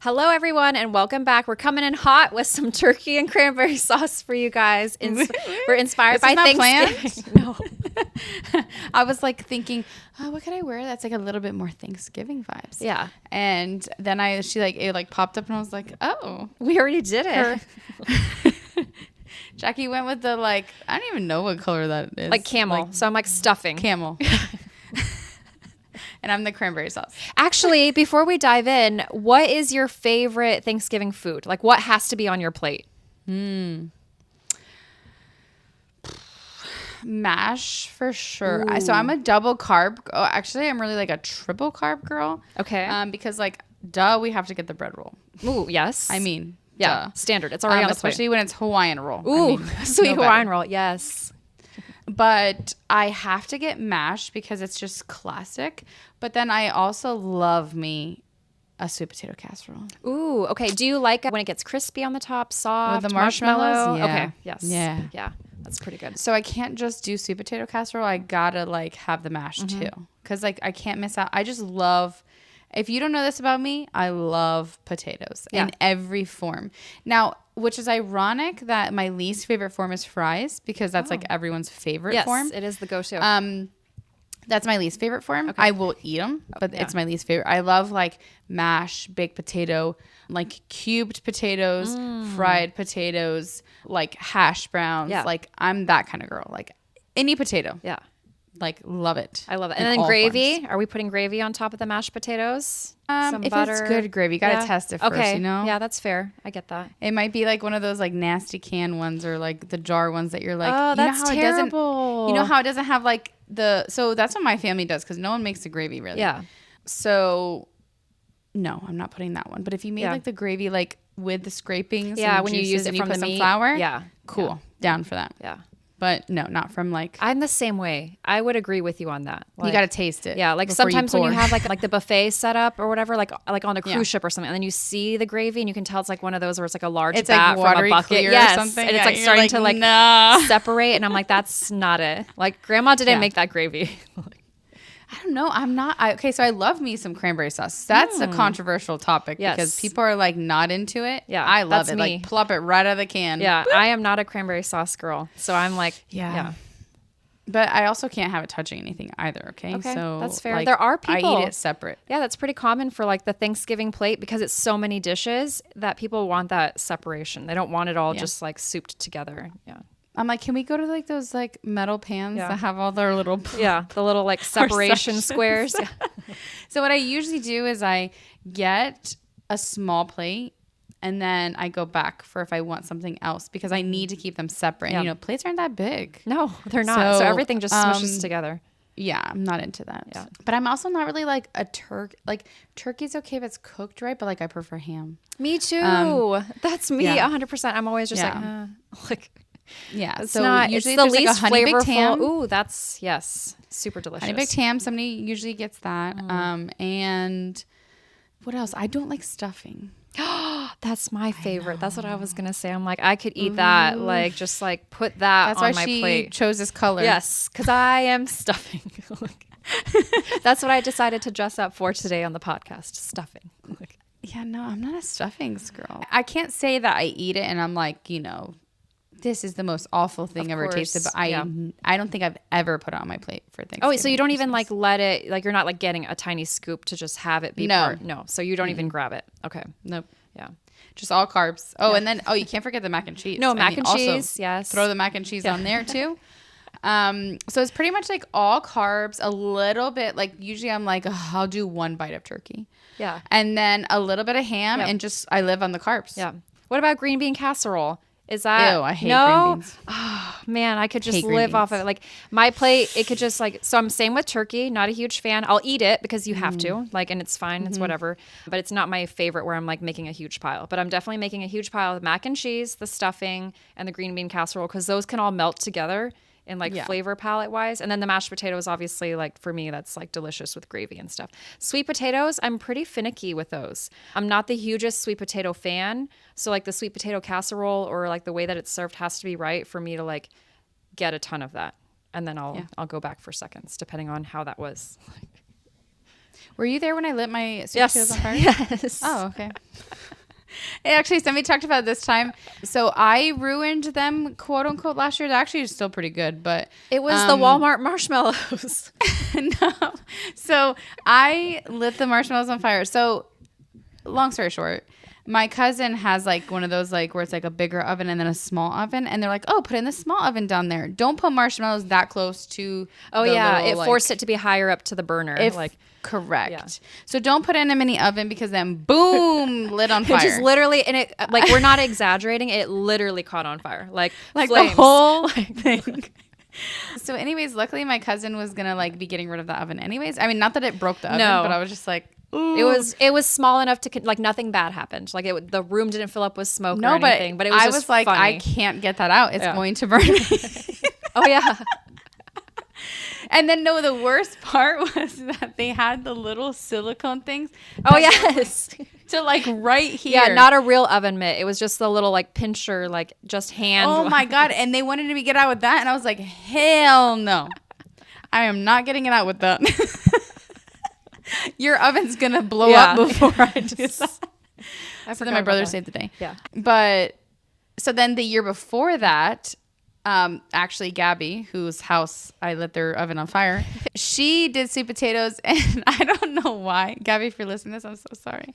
Hello, everyone, and welcome back. We're coming in hot with some turkey and cranberry sauce for you guys. We're inspired by Thanksgiving. No. I was like thinking, oh, what could I wear that's like a little bit more Thanksgiving vibes? Yeah. And then it popped up and I was like, oh. We already did it. Jackie went with the I don't even know what color that is. Like camel. So I'm like stuffing. Camel. And I'm the cranberry sauce. Actually, before we dive in, what is your favorite Thanksgiving food? Like what has to be on your plate? Mash for sure. So I'm a double carb. Oh, actually, I'm really like a triple carb girl. Okay. Because we have to get the bread roll. Ooh, yes. I mean, yeah, standard. It's already on the plate. Especially when it's Hawaiian roll. Ooh, sweet Hawaiian roll. Yes. But I have to get mash because it's just classic. But then I also love me a sweet potato casserole. Ooh, okay. Do you like it when it gets crispy on the top, soft, with the marshmallow? Yeah. Okay, yes. Yeah. That's pretty good. So I can't just do sweet potato casserole. I gotta have the mash too. Because I can't miss out. I just love... If you don't know this about me, I love potatoes in every form. Now, which is ironic that my least favorite form is fries because that's everyone's favorite form. Yes, it is the go-to. That's my least favorite form. Okay. I will eat them, but it's my least favorite. I love mash, baked potato, cubed potatoes, fried potatoes, hash browns. Yeah. I'm that kind of girl. Any potato. Yeah. Love it. I love it. And then gravy. Forms. Are we putting gravy on top of the mashed potatoes? Some if butter. It's good gravy, you gotta test it first. Okay. You know. Yeah, that's fair. I get that. It might be one of those nasty can ones or the jar ones that you're oh, that's terrible. You know how it doesn't have so that's what my family does because no one makes the gravy really. Yeah. So no, I'm not putting that one. But if you made the gravy with the scrapings, when you use it from the meat, some flour, yeah, cool, down for that. Yeah. But no, not from I'm the same way. I would agree with you on that. You got to taste it. Yeah, sometimes when you have the buffet set up or whatever, like on a cruise ship or something, and then you see the gravy and you can tell it's one of those where it's a large bat from a bucket. Or something. And it's starting to separate, and I'm like, that's not it. Grandma didn't make that gravy. I don't know. I'm not. Okay, so I love me some cranberry sauce. That's a controversial topic because people are not into it. Yeah, I love it. Me. Plop it right out of the can. Yeah, I am not a cranberry sauce girl. So I'm yeah. But I also can't have it touching anything either. Okay, so that's fair. There are people. I eat it separate. Yeah, that's pretty common for the Thanksgiving plate because it's so many dishes that people want that separation. They don't want it all just souped together. Yeah. I'm can we go to those metal pans that have all their little the little separation squares. Yeah. So what I usually do is I get a small plate and then I go back for if I want something else because I need to keep them separate. Yeah. And plates aren't that big. No, they're not. So everything just smushes together. Yeah, I'm not into that. Yeah. But I'm also not really a turkey's okay if it's cooked right, but I prefer ham. Me too. That's me 100%. I'm always just yeah, it's so not. Usually it's the there's least honey flavorful. baked ham. Ooh, that's super delicious. Honey baked ham. Somebody usually gets that. And what else? I don't like stuffing. That's my favorite. That's what I was gonna say. I'm I could eat that. Just put that on my plate. That's why she chose this color. Yes, because I am stuffing. That's what I decided to dress up for today on the podcast. Stuffing. Yeah, no, I'm not a stuffings girl. I can't say that I eat it and I'm this is the most awful thing ever tasted, but I don't think I've ever put it on my plate for Thanksgiving. Oh, so you don't even let it, you're not getting a tiny scoop to just have it be part. No, so you don't even grab it. Okay. Nope. Yeah. Just all carbs. Oh, and then, you can't forget the mac and cheese. No, mac and cheese, yes. Throw the mac and cheese on there too. So it's pretty much all carbs, a little bit, usually I'm I'll do one bite of turkey. Yeah. And then a little bit of ham and I live on the carbs. Yeah. What about green bean casserole? Is that ew? I hate green beans. Oh man, I could just live off of it. My plate, it could just so I'm same with turkey. Not a huge fan. I'll eat it because you have to. And it's fine. It's whatever. But it's not my favorite where I'm making a huge pile. But I'm definitely making a huge pile of mac and cheese, the stuffing, and the green bean casserole because those can all melt together in flavor palette wise. And then the mashed potatoes, obviously, for me, that's delicious with gravy and stuff. Sweet potatoes, I'm pretty finicky with those. I'm not the hugest sweet potato fan. So the sweet potato casserole or the way that it's served has to be right for me to get a ton of that. And then I'll go back for seconds depending on how that was. Were you there when I lit my sweet potatoes on fire? Yes. Oh, okay. Actually, somebody talked about this time. So I ruined them, quote unquote, last year. They're actually still pretty good, but it was the Walmart marshmallows. No. So I lit the marshmallows on fire. So long story short, my cousin has like one of those like where it's like a bigger oven and then a small oven, and they're like, oh, put in the small oven down there. Don't put marshmallows that close to. Oh yeah, it forced it to be higher up to the burner. Correct. Yeah. So don't put it in a mini oven because then boom, lit on fire. It just literally, and it like we're not exaggerating. It literally caught on fire, like flames. The whole thing. So anyways, luckily my cousin was gonna like be getting rid of the oven anyways. I mean, not that it broke the oven, but I was just like, ooh. It was small enough to like nothing bad happened. Like the room didn't fill up with smoke or anything. But it was I just was like, funny. I can't get that out. It's going to burn me. Oh yeah. And then no, the worst part was that they had the little silicone things. Oh yes. To like right here. Yeah, not a real oven mitt. It was just the little like pincher, like just hand. Oh my God. And they wanted me to get out with that. And I was like, hell no. I am not getting it out with that. Your oven's going to blow up before I do that. So then my brother saved the day. Yeah. But so then the year before that, actually Gabby, whose house I lit their oven on fire, she did sweet potatoes, and I don't know why. Gabby, if you're listening to this, I'm so sorry.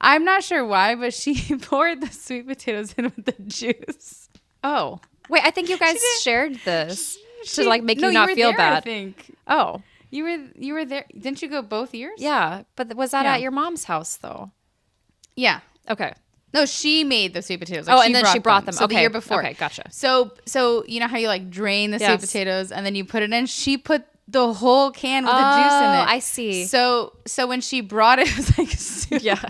I'm not sure why, but she poured the sweet potatoes in with the juice. Oh. Wait, I think you guys shared this to like make you not feel bad. I think. Oh. You were there. Didn't you go both years? Yeah, but was that at your mom's house though? Yeah. Okay. No, she made the sweet potatoes. Like, and then she brought them. So okay. The year before. Okay, gotcha. So you know how you like drain the sweet potatoes and then you put it in? She put the whole can with the juice in it. I see. So when she brought it, it was like super. Yeah.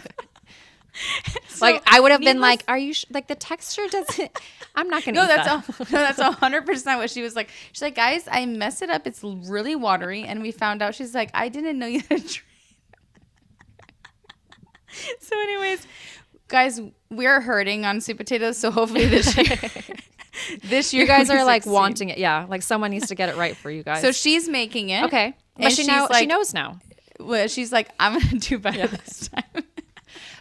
So like I would have been like, "Are you like the texture doesn't?" I'm not gonna. That's 100% what she was like. She's like, "Guys, I messed it up. It's really watery." And we found out. She's like, "I didn't know you had to drain." So, anyways, guys, we're hurting on sweet potatoes. So hopefully this year, you guys are like wanting it. Yeah, like someone needs to get it right for you guys. So she's making it. Okay, but she knows now. Well, she's like, I'm gonna do better this time.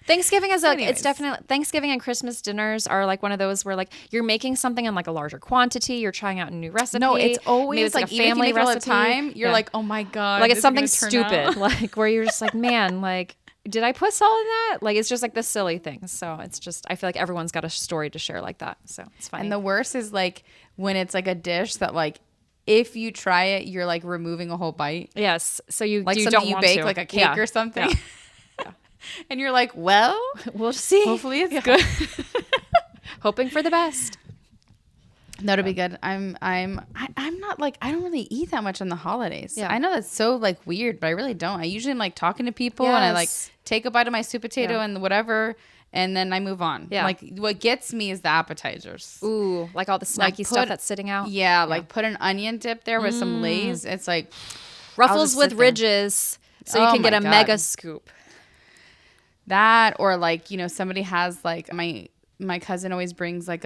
Thanksgiving is like, it's definitely, Thanksgiving and Christmas dinners are like one of those where like you're making something in like a larger quantity, you're trying out a new recipe. No, it's always like a family recipe. All the time, you're like, oh my God. Like it's something stupid, like where you're just like, man, like, did I put salt in that? Like, it's just like the silly things. So it's just, I feel like everyone's got a story to share like that. So it's funny. And the worst is like when it's like a dish that like, if you try it, you're like removing a whole bite. Yes. So you like you don't bake like a cake or something. Yeah. And you're like, well, we'll see. Hopefully it's good. Hoping for the best. That'll be good. I'm not like, I don't really eat that much on the holidays. Yeah. I know that's so like weird, but I really don't. I usually am like talking to people and I like take a bite of my sweet potato and whatever, and then I move on. Yeah. Like what gets me is the appetizers. Ooh, like all the snacky stuff that's sitting out. Yeah, like put an onion dip there with some Lay's. It's like Ruffles with ridges, so you can get a mega scoop. That, or like, you know, somebody has like my cousin always brings like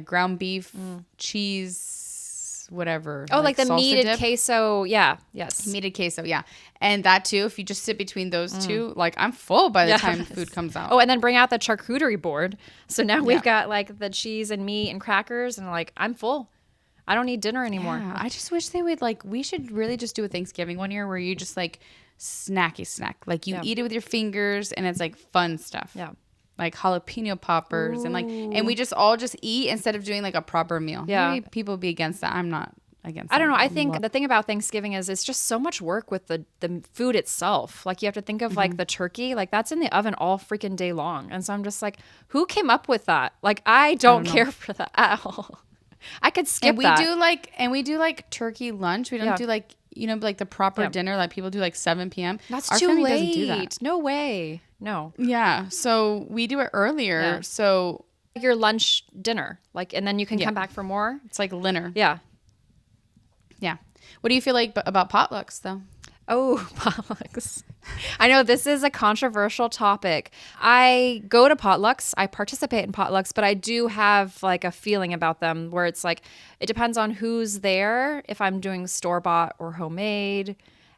ground beef, cheese, whatever. Oh, like the meated dip. queso. Yeah. Yes. Meated queso. Yeah. And that too, if you just sit between those two, like I'm full by the time food comes out. Oh, and then bring out the charcuterie board. So now we've got like the cheese and meat and crackers, and like I'm full. I don't need dinner anymore. Yeah, I just wish they would like, we should really just do a Thanksgiving one year where you just like snack. Like you eat it with your fingers and it's like fun stuff. Yeah. Like jalapeno poppers and like, and we just all just eat instead of doing like a proper meal. Yeah. Maybe people be against that. I'm not against I don't know. I think the thing about Thanksgiving is it's just so much work with the food itself. Like you have to think of like the turkey, like that's in the oven all freaking day long. And so I'm just like, who came up with that? Like I don't care for that at all. I could skip that. We do like turkey lunch. We don't do like, you know, like the proper dinner like people do like 7 p.m. That's Our too family late. doesn't do that. No way. No. Yeah. So we do it earlier. Yeah. So your lunch dinner, like, and then you can come back for more. It's like dinner. Yeah. Yeah. What do you feel like about potlucks though? Oh, potlucks. I know this is a controversial topic. I go to potlucks. I participate in potlucks, but I do have like a feeling about them where it's like, it depends on who's there. If I'm doing store-bought or homemade.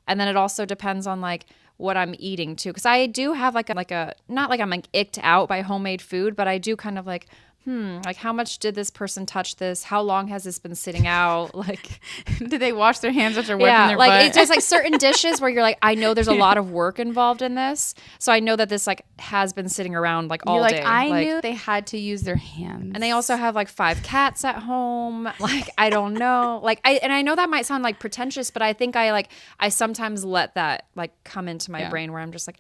And then it also depends on like what I'm eating too. Cause I do have like a not like I'm like icked out by homemade food, but I do kind of like, like how much did this person touch this? How long has this been sitting out? Like, did they wash their hands after wiping their butt? It's just like certain dishes where you're like, I know there's a lot of work involved in this. So I know that this like has been sitting around like all day. I knew they had to use their hands. And they also have like 5 cats at home. Like, I don't know. Like, I know that might sound like pretentious, but I think I sometimes let that like come into my brain where I'm just like,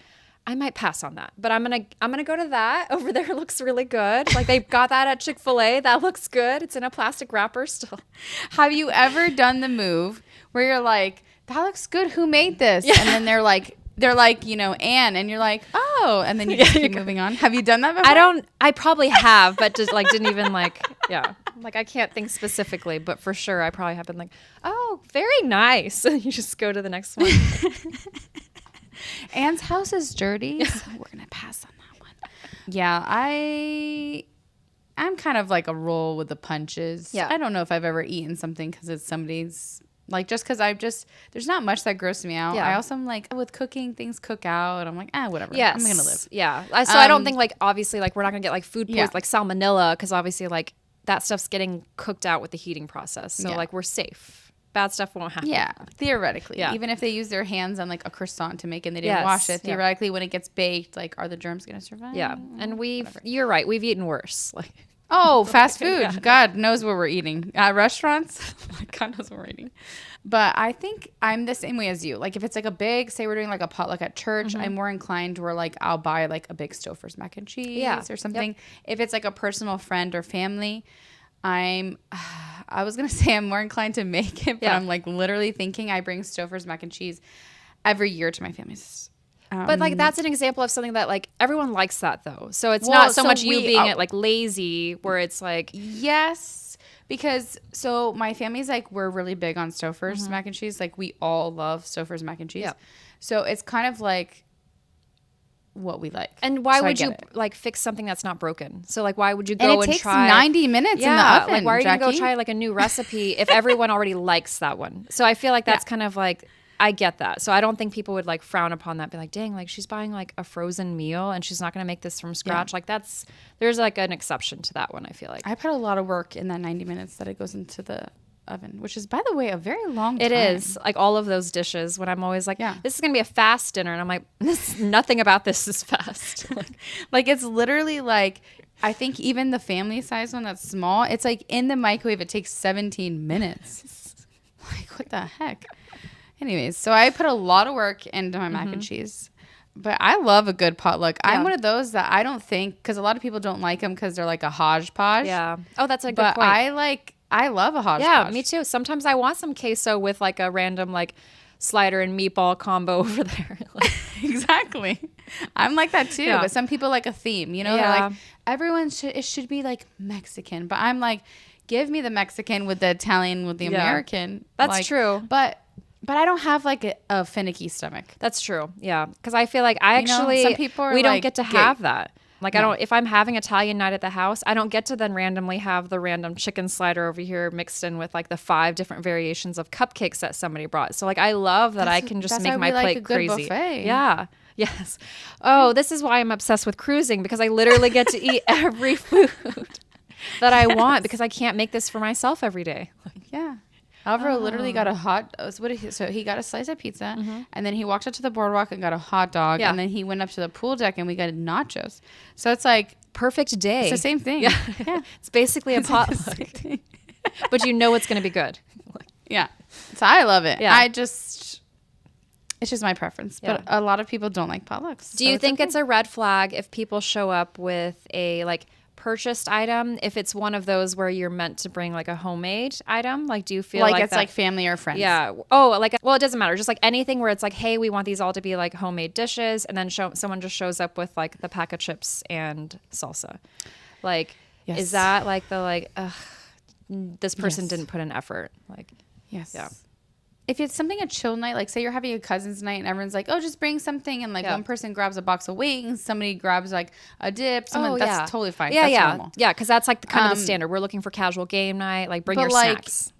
I might pass on that, but I'm gonna go to that over there. Looks really good. Like they got that at Chick-fil-A. That looks good. It's in a plastic wrapper still. Have you ever done the move where you're like, that looks good. Who made this? Yeah. And then they're like, Anne, and you're like, oh, and then you just keep moving on. Have you done that before? I probably have, but just like didn't even like, like I can't think specifically, but for sure I probably have been like, oh, very nice. You just go to the next one. Anne's house is dirty, so we're gonna pass on that one. Yeah, I'm kind of like a roll with the punches. Yeah, I don't know if I've ever eaten something because it's somebody's like just because there's not much that grosses me out. Yeah. I also am like with cooking, things cook out. I'm like whatever. Yes. I'm gonna live. Yeah. So I don't think like obviously like we're not gonna get like food poisoning like salmonella because obviously like that stuff's getting cooked out with the heating process. So like we're safe. Bad stuff won't happen. Yeah, theoretically. Yeah. Even if they use their hands on like a croissant to make it and they didn't wash it, theoretically when it gets baked, like are the germs going to survive? Yeah. And you're right, we've eaten worse. Like fast food. Yeah. God knows what we're eating. At restaurants, God knows what we're eating. But I think I'm the same way as you. Like if it's like a big, say we're doing like a potluck at church, I'm more inclined to where like I'll buy like a big Stouffer's mac and cheese or something. Yep. If it's like a personal friend or family, I was going to say I'm more inclined to make it, but I'm like literally thinking I bring Stouffer's mac and cheese every year to my family's. But like that's an example of something that like everyone likes that though. So it's not so much you being like lazy where it's like. Yes, because so my family's like we're really big on Stouffer's mac and cheese. Like we all love Stouffer's mac and cheese. Yeah. So it's kind of like what we like. And why would you like fix something that's not broken? So like why would you go and takes try 90 minutes in the oven? Like why are you Jackie? Gonna go try like a new recipe if everyone already likes that one? So I feel like that's kind of like I get that. So I don't think people would like frown upon that, be like, dang, like she's buying like a frozen meal and she's not gonna make this from scratch. Like there's like an exception to that one, I feel like. I put a lot of work in that 90 minutes that it goes into the oven, which is by the way a very long time. It is like all of those dishes when I'm always like this is gonna be a fast dinner and I'm like nothing about this is fast. Like it's literally like I think even the family size one that's small, it's like in the microwave it takes 17 minutes. Like what the heck. Anyways, so I put a lot of work into my mac and cheese. But I love a good potluck. I'm one of those that I don't think because a lot of people don't like them because they're like a hodgepodge. Yeah. Oh, that's a good point. I love a hodgepodge. Yeah, me too. Sometimes I want some queso with like a random like slider and meatball combo over there. Exactly. I'm like that too. Yeah. But some people like a theme, you know? They're like, it should be like Mexican. But I'm like, give me the Mexican with the Italian with the American. That's like, true. But I don't have like a finicky stomach. That's true. Yeah. Because I feel like some people we don't get to have that. Like if I'm having Italian night at the house, I don't get to then randomly have the random chicken slider over here mixed in with like the 5 different variations of cupcakes that somebody brought. So like I love that I can just make my plate crazy. Buffet. Yeah. Yes. Oh, this is why I'm obsessed with cruising because I literally get to eat every food that I want because I can't make this for myself every day. Yeah. Alvaro literally got so he got a slice of pizza and then he walked up to the boardwalk and got a hot dog and then he went up to the pool deck and we got nachos. So it's like perfect day. It's the same thing. Yeah. It's basically a potluck. But you know it's going to be good. Yeah. So I love it. Yeah. It's just my preference. But a lot of people don't like potlucks. Do you think it's a red flag if people show up with a like purchased item if it's one of those where you're meant to bring like a homemade item? Like do you feel like it's like family or friends? Yeah. Oh, like well it doesn't matter, just like anything where it's like, hey, we want these all to be like homemade dishes and then someone just shows up with like the pack of chips and salsa. Like is that like the like this person didn't put in effort? Like yeah. If it's something a chill night, like say you're having a cousin's night and everyone's like, oh, just bring something. And like one person grabs a box of wings, somebody grabs like a dip. That's totally fine. Yeah, that's normal. Yeah, because that's like the kind of the standard. We're looking for casual game night. Like bring your snacks.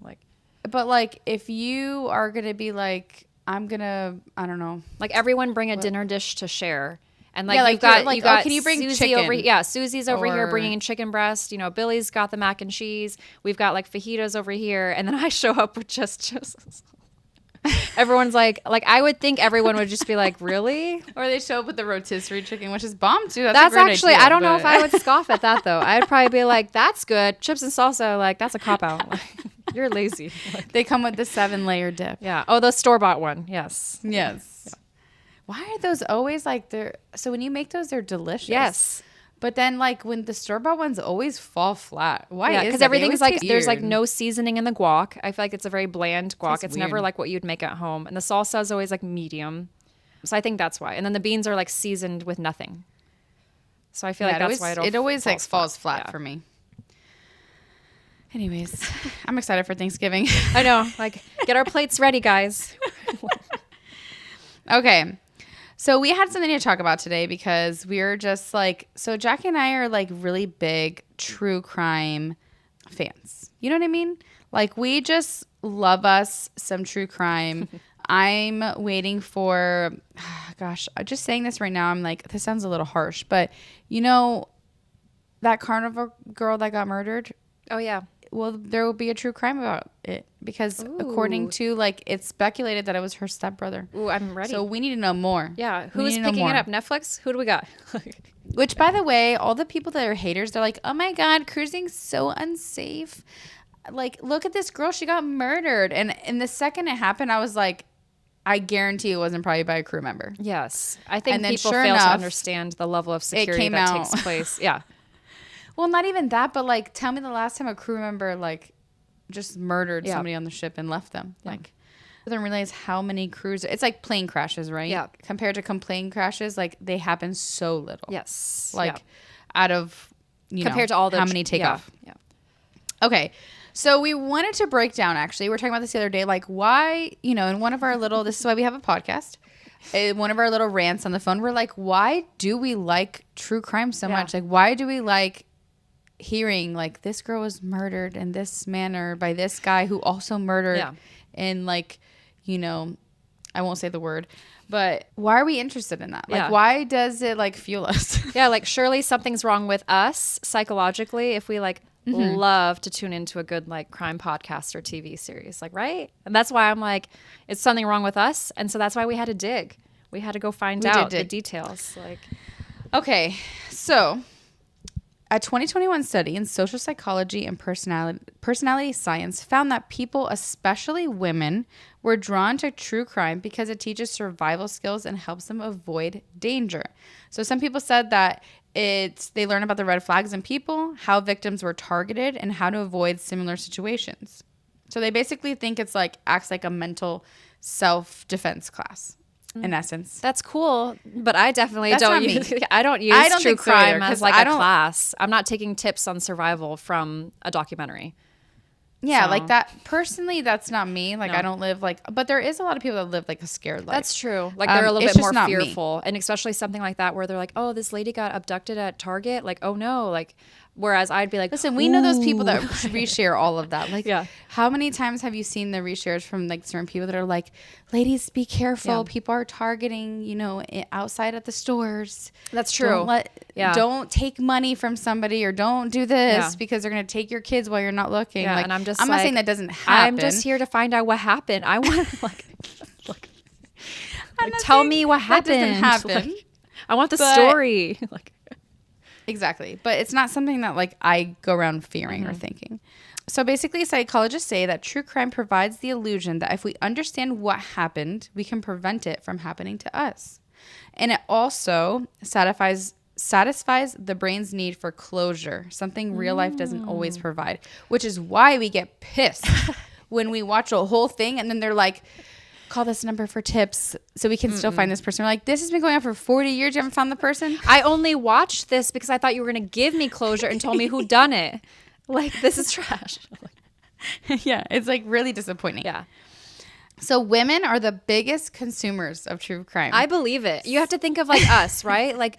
But like if you are going to be like, I don't know. Like everyone bring a dinner dish to share. And like, you got can you bring Susie chicken? over? Yeah, Susie's over here bringing chicken breast. You know, Billy's got the mac and cheese. We've got like fajitas over here, and then I show up with just everyone's like I would think everyone would just be like, really? Or they show up with the rotisserie chicken, which is bomb too. That's actually idea, I don't know if I would scoff at that though. I'd probably be like, that's good. Chips and salsa, like that's a cop out. Like, you're lazy. Like, they come with the 7-layer dip. Yeah. Oh, the store-bought one. Yes. Yes. Yeah. Why are those always like so when you make those, they're delicious. Yes. But then like when the store-bought ones always fall flat. Why? Yeah, because everything's like there's like no seasoning in the guac. I feel like it's a very bland guac. It's never like what you'd make at home. And the salsa is always like medium. So I think that's why. And then the beans are like seasoned with nothing. So I feel like that's why it always like falls flat for me. Anyways, I'm excited for Thanksgiving. I know. Like, get our plates ready, guys. Okay. So we had something to talk about today because we're just like, so Jackie and I are like really big true crime fans. You know what I mean? Like we just love us some true crime. I'm waiting for, gosh, I'm just saying this right now. I'm like, this sounds a little harsh, but you know, that carnival girl that got murdered? Oh, yeah. Well, there will be a true crime about it because according to like it's speculated that it was her stepbrother. Ooh, I'm ready. So we need to know more. Yeah. Who's picking it up? Netflix? Who do we got? Which, by the way, all the people that are haters, they're like, oh my God, cruising's so unsafe. Like, look at this girl. She got murdered. And the second it happened, I was like, I guarantee it wasn't probably by a crew member. Yes. I think people fail to understand the level of security that takes place. Yeah. Well, not even that, but like, tell me the last time a crew member like just murdered somebody on the ship and left them. Yeah. Like, I don't realize how many crews. It's like plane crashes, right? Yeah. Compared to plane crashes, like they happen so little. Yes. Like out of compared to all the how many take off. Yeah. Okay. So we wanted to break down. Actually, we were talking about this the other day. Like, why? In one of our little. This is why we have a podcast. One of our little rants on the phone. We're like, why do we like true crime so much? Like, why do we like hearing like this girl was murdered in this manner by this guy who also murdered and like I won't say the word, but why are we interested in that? Like why does it like fuel us? Yeah, like surely something's wrong with us psychologically if we like love to tune into a good like crime podcast or TV series, like, right? And that's why I'm like, it's something wrong with us, and so that's why we had to dig. We had to go find out the details. Like, okay, so a 2021 study in social psychology and personality science found that people, especially women, were drawn to true crime because it teaches survival skills and helps them avoid danger. So some people said that they learn about the red flags in people, how victims were targeted, and how to avoid similar situations. So they basically think it's like acts like a mental self-defense class. In essence, that's cool, but I definitely don't use true crime as like a class. I'm not taking tips on survival from a documentary. Yeah, like that. Personally, that's not me. Like, I don't live like, but there is a lot of people that live like a scared life. That's true. Like they're a little bit more fearful, and especially something like that where they're like, "Oh, this lady got abducted at Target." Like, "Oh no!" Like, whereas I'd be like, "Listen, we know those people that reshare all of that." Like, how many times have you seen the reshares from like certain people that are like, "Ladies, be careful. Yeah. People are targeting, outside at the stores." That's true. Don't take money from somebody or don't do this because they're gonna take your kids while you're not looking. Yeah, like, and I'm not saying that doesn't happen. I'm just here to find out what happened. I want like tell me what happened. That doesn't happen. Like, I want the story. Like, exactly. But it's not something that like I go around fearing or thinking. So basically, psychologists say that true crime provides the illusion that if we understand what happened, we can prevent it from happening to us. And it also satisfies the brain's need for closure, something real life doesn't always provide, which is why we get pissed when we watch a whole thing and then they're like, call this number for tips so we can still find this person. We're like, this has been going on for 40 years. You haven't found the person? I only watched this because I thought you were going to give me closure and told me who done it. Like, this is trash. Yeah, it's like really disappointing. Yeah. So women are the biggest consumers of true crime. I believe it. You have to think of like us, right? Like,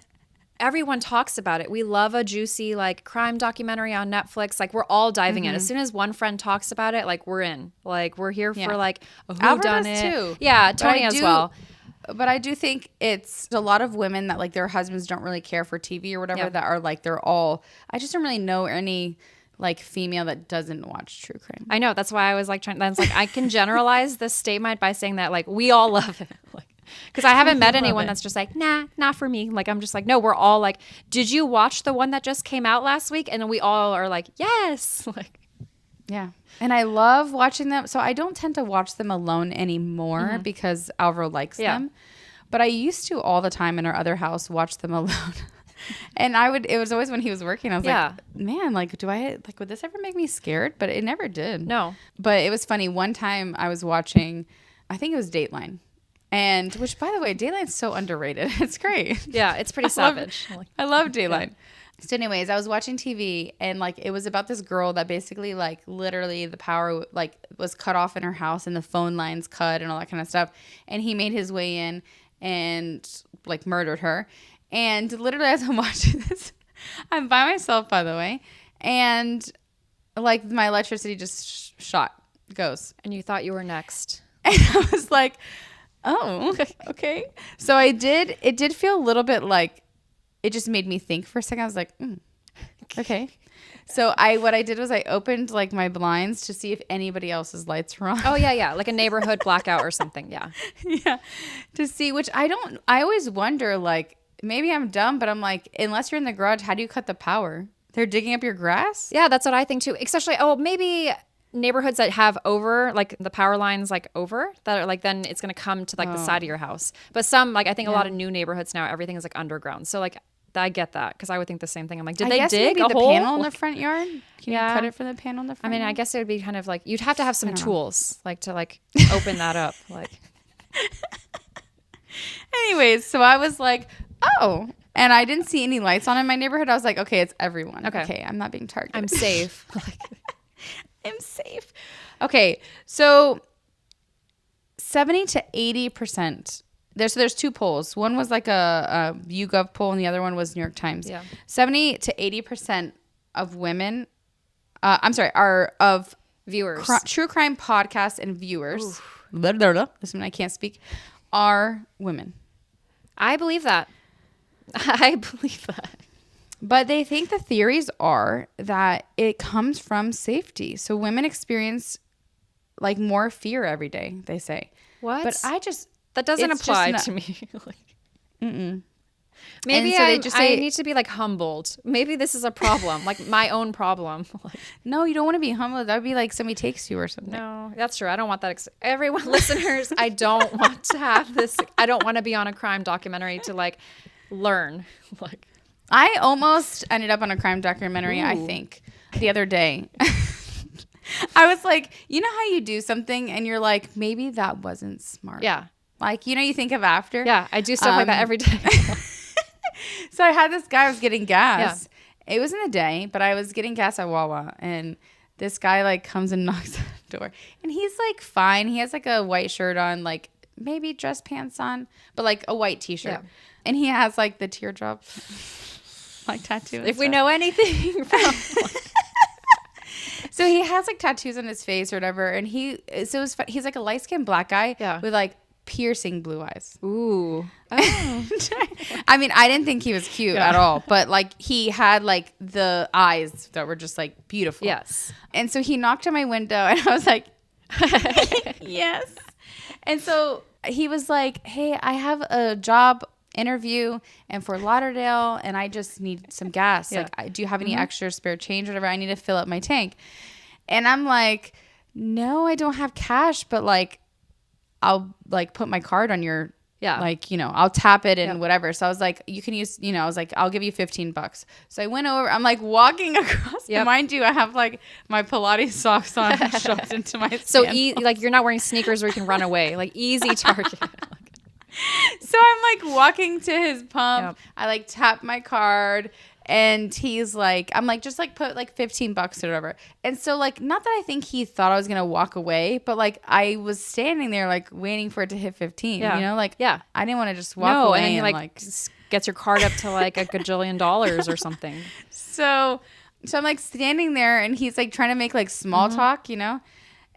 everyone talks about it. We love a juicy like crime documentary on Netflix. Like we're all diving in. As soon as one friend talks about it, like we're in. Like we're here for like a whodunit. Too. Yeah, Tony as well. But I do think it's a lot of women that like their husbands don't really care for TV or whatever that are like they're all. I just don't really know any like female that doesn't watch true crime. I know. That's why I was like trying. That's like I can generalize this statement by saying that like we all love it. Like, because I haven't met anyone that's just like, nah, not for me. Like I'm just like, no, we're all like, did you watch the one that just came out last week? And then we all are like, yes. Like, yeah. And I love watching them. So I don't tend to watch them alone anymore because Alvaro likes them. But I used to all the time in our other house watch them alone. And it was always when he was working. I was like, man, like, would this ever make me scared? But it never did. No. But it was funny. One time I was watching, I think it was Dateline. And which, by the way, Dateline's so underrated. It's great. Yeah, it's pretty savage. I love Dateline. Yeah. So anyways, I was watching TV and like it was about this girl that basically like literally the power like was cut off in her house and the phone lines cut and all that kind of stuff. And he made his way in and like murdered her. And literally as I'm watching this, I'm by myself, by the way. And like my electricity just goes. And you thought you were next. And I was like, oh, okay. So it did feel a little bit like, it just made me think for a second. I was like, okay. So what I did was I opened like my blinds to see if anybody else's lights were on. Oh yeah. Like a neighborhood blackout or something. Yeah. Yeah. To see, which I always wonder, like, maybe I'm dumb, but I'm like, unless you're in the garage, how do you cut the power? They're digging up your grass? Yeah, that's what I think too. Especially, maybe neighborhoods that have over, like the power lines like over, that are like, then it's going to come to like the side of your house. But some, like I think a lot of new neighborhoods now, everything is like underground. So like, I get that because I would think the same thing. I'm like, did they dig a the hole? Panel in the front yard? Can you cut it from the panel in the front yard? I guess it would be kind of like, you'd have to have some tools like to like open that up. Like, anyways, so I was like, oh, and I didn't see any lights on in my neighborhood. I was like, okay, it's everyone. Okay, I'm not being targeted. I'm safe. I'm safe. Okay, so 70 to 80%. There's two polls. One was like a YouGov poll, and the other one was New York Times. Yeah. 70 to 80% of women, are of viewers, true crime podcasts and viewers. This one I can't speak. Are women. I believe that. I believe that. But they think the theories are that it comes from safety. So women experience like more fear every day, they say. What? But that doesn't apply to me. Maybe so I need to be like humbled. Maybe this is a problem, like my own problem. No, you don't want to be humbled. That would be like somebody takes you or something. No, that's true. I don't want that. Everyone, listeners, I don't want to have this. I don't want to be on a crime documentary to like learn. Like, I almost ended up on a crime documentary, I think, the other day. I was like, you know how you do something and you're like, maybe that wasn't smart. Yeah. Like, you think of after. Yeah, I do stuff like that every day. So I had this guy, I was getting gas. Yeah. It was in the day, but I was getting gas at Wawa. And this guy like comes and knocks on the door. And he's like fine. He has like a white shirt on, like maybe dress pants on, but like a white t-shirt. Yeah. And he has like the teardrop like tattoo. If we know anything from So he has like tattoos on his face or whatever. And he's like a light-skinned black guy with like piercing blue eyes. Ooh. Oh. I mean, I didn't think he was cute at all, but like he had like the eyes that were just like beautiful. Yes. And so he knocked on my window and I was like, yes. And so he was like, hey, I have a job interview and Fort Lauderdale and I just need some gas. Yeah. Like, do you have any extra spare change or whatever? I need to fill up my tank. And I'm like, no, I don't have cash, but like, I'll like put my card on your, like, I'll tap it and whatever. So I was like, you can use, I was like, I'll give you $15. So I went over, I'm like walking across, mind you, I have like my Pilates socks on shoved into my So like you're not wearing sneakers where you can run away, like easy target. So I'm like walking to his pump. Yep. I like tap my card and he's like, I'm like, just like put like $15 or whatever. And so like, not that I think he thought I was going to walk away, but like I was standing there like waiting for it to hit 15, like, I didn't want to just walk away and he like gets your card up to like $1 gajillion or something. So I'm like standing there and he's like trying to make like small talk, you know,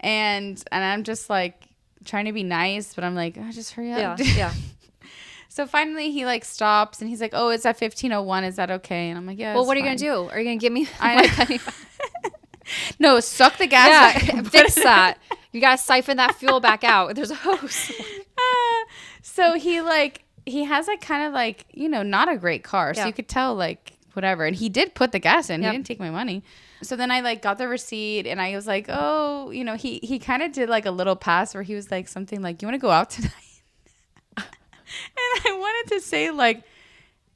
and I'm just like trying to be nice, but I'm like, oh, just hurry up. Yeah. So finally he like stops and he's like, oh, it's at 15:01. Is that okay? And I'm like, yeah. Well, what are you going to do? Are you going to give me No, suck the gas. Yeah, fix that. You got to siphon that fuel back out. There's a hose. So he has like kind of like, you know, not a great car. So you could tell like whatever. And he did put the gas in. He didn't take my money. So then I like got the receipt and I was like, oh, you know, he kind of did like a little pass where he was like something like, you want to go out tonight? And I wanted to say like,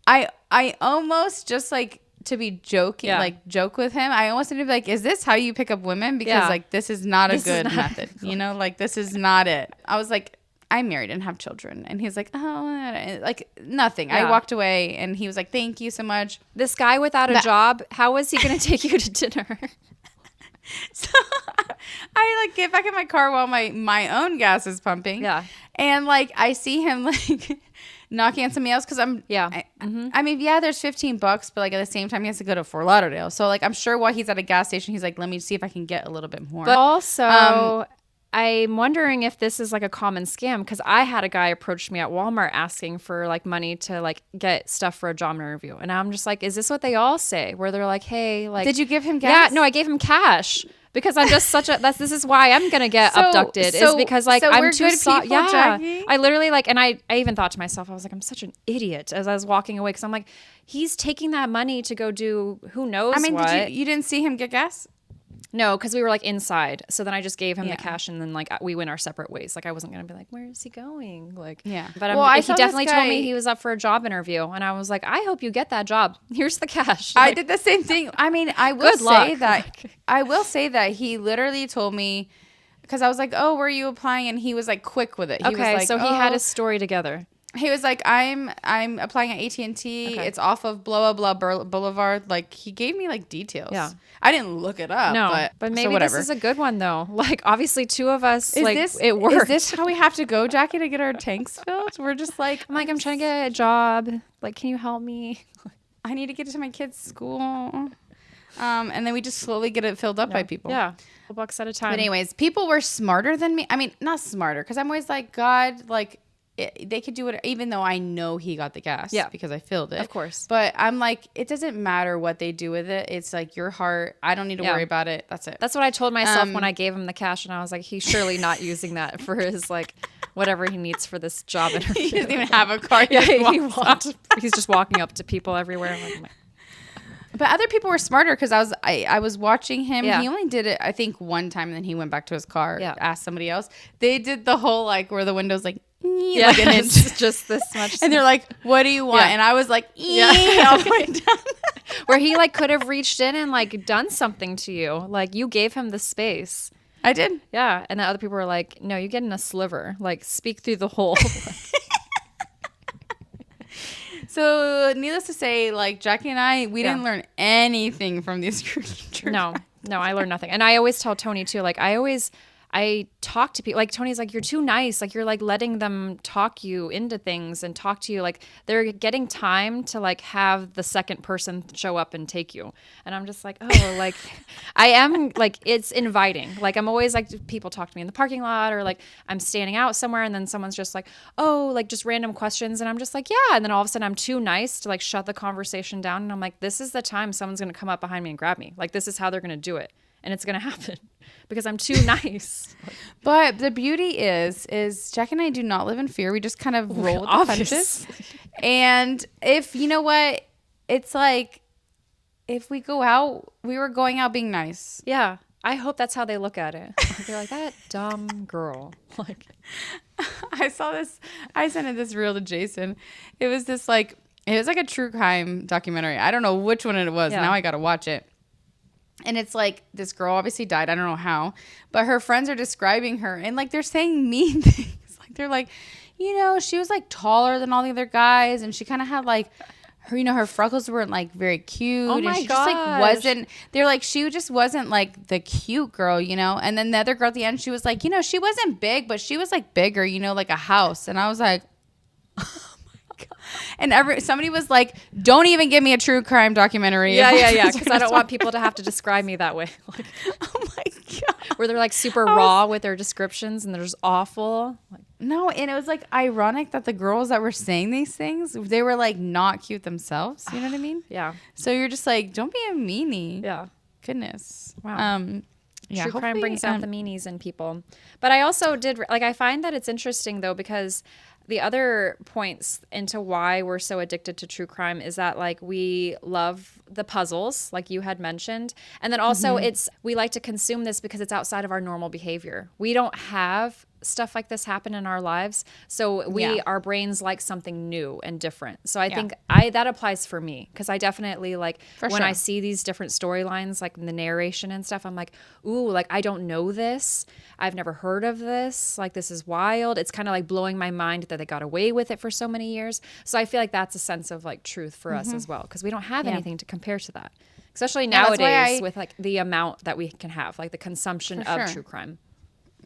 I almost just like to be joking, like joke with him. I almost wanted to be like, is this how you pick up women? Because like, this is not a good method, you know, like this is not it. I was like, I'm married and have children. And he's like, oh, like nothing. I walked away and he was like, thank you so much. This guy without a job, how is he going to take you to dinner? So I like get back in my car while my own gas is pumping. Yeah. And like, I see him like knocking on somebody else. Cause I mean, there's $15, but like at the same time he has to go to Fort Lauderdale. So like, I'm sure while he's at a gas station, he's like, let me see if I can get a little bit more. But also, I'm wondering if this is like a common scam because I had a guy approach me at Walmart asking for like money to like get stuff for a job interview. And I'm just like, is this what they all say? Where they're like, hey, like. Did you give him gas? Yeah, no, I gave him cash. Because I'm just this is why I'm gonna get abducted is because like I'm too soft. Yeah, Jackie? I literally like, and I even thought to myself, I was like, I'm such an idiot as I was walking away because I'm like, he's taking that money to go do who knows what. I mean, you didn't see him get gas? No, because we were like inside. So then I just gave him the cash and then like we went our separate ways. Like I wasn't going to be like, where is he going? Like, but he definitely told me he was up for a job interview. And I was like, I hope you get that job. Here's the cash. Like, I did the same thing. I mean, I will say that he literally told me because I was like, oh, where are you applying? And he was like quick with it. He was like, so he had a story together. He was like, I'm applying at AT&T. Okay. It's off of blah, blah, blah Boulevard. Like, he gave me, like, details. Yeah. I didn't look it up. No, but maybe this is a good one, though. Like, obviously, two of us, it worked. Is this how we have to go, Jackie, to get our tanks filled? We're just like... I'm trying to get a job. Like, can you help me? I need to get to my kid's school. And then we just slowly get it filled up by people. Yeah. $1 at a time. But anyways, people were smarter than me. I mean, not smarter, because I'm always like, God, like... they could do it even though I know he got the gas because I filled it. Of course. But I'm like, it doesn't matter what they do with it. It's like your heart. I don't need to worry about it. That's it. That's what I told myself when I gave him the cash. And I was like, he's surely not using that for his like whatever he needs for this job interview. He doesn't even have a car. He's just walking up to people everywhere. But other people were smarter because I was watching him. Yeah. He only did it, I think, one time. And then he went back to his car, asked somebody else. They did the whole like where the window's like, like an inch. Just this much. And they're like, what do you want? And I was like, all the way down. Where he like could have reached in and like done something to you. Like you gave him the space. I did. Yeah. And then other people were like, no, you get in a sliver. Like speak through the hole. So needless to say, like Jackie and I, we didn't learn anything from these creatures. No, I learned nothing. And I always tell Tony too, like I talk to people like Tony's like, you're too nice. Like you're like letting them talk you into things and talk to you. Like they're getting time to like have the second person show up and take you. And I'm just like, oh, like I am like, it's inviting. Like I'm always like, people talk to me in the parking lot or like I'm standing out somewhere and then someone's just like, oh, like just random questions. And I'm just like, yeah. And then all of a sudden I'm too nice to like shut the conversation down. And I'm like, this is the time someone's going to come up behind me and grab me. Like this is how they're going to do it. And it's going to happen because I'm too nice. But the beauty is Jack and I do not live in fear. We just kind of roll with the punches. And if, you know what, it's like, if we go out, we were going out being nice. Yeah. I hope that's how they look at it. They're like, that dumb girl. Like, I saw this. I sent this reel to Jason. It was like a true crime documentary. I don't know which one it was. Yeah. Now I got to watch it. And it's like this girl obviously died. I don't know how, but her friends are describing her and like they're saying mean things. Like they're like, you know, she was like taller than all the other guys, and she kind of had like her, you know, her freckles weren't like very cute. Oh my and she gosh. just like wasn't. They're like she just wasn't like the cute girl, you know. And then the other girl at the end, she was like, you know, she wasn't big, but she was like bigger, you know, like a house. And I was like, oh my God. And somebody was like, don't even give me a true crime documentary. Yeah. Because I don't want people to have to describe me that way. Like, oh my God. Where they're like super raw with their descriptions and they're just awful. Like, no, and it was like ironic that the girls that were saying these things, they were like not cute themselves. You know what I mean? Yeah. So you're just like, don't be a meanie. Yeah. Goodness. Wow. Yeah, true crime brings out the meanies in people. But I also I find that it's interesting though, because the other points into why we're so addicted to true crime is that like we love the puzzles, like you had mentioned. And then also we like to consume this because it's outside of our normal behavior. We don't have stuff like this happen in our lives. So our brains like something new and different. So I think that applies for me, because I definitely like when I see these different storylines, like in the narration and stuff, I'm like, ooh, like I don't know this. I've never heard of this. Like, this is wild. It's kind of like blowing my mind that they got away with it for so many years. So I feel like that's a sense of like truth for us as well, because we don't have anything to compare to that, especially nowadays with like the amount that we can have, like the consumption of true crime.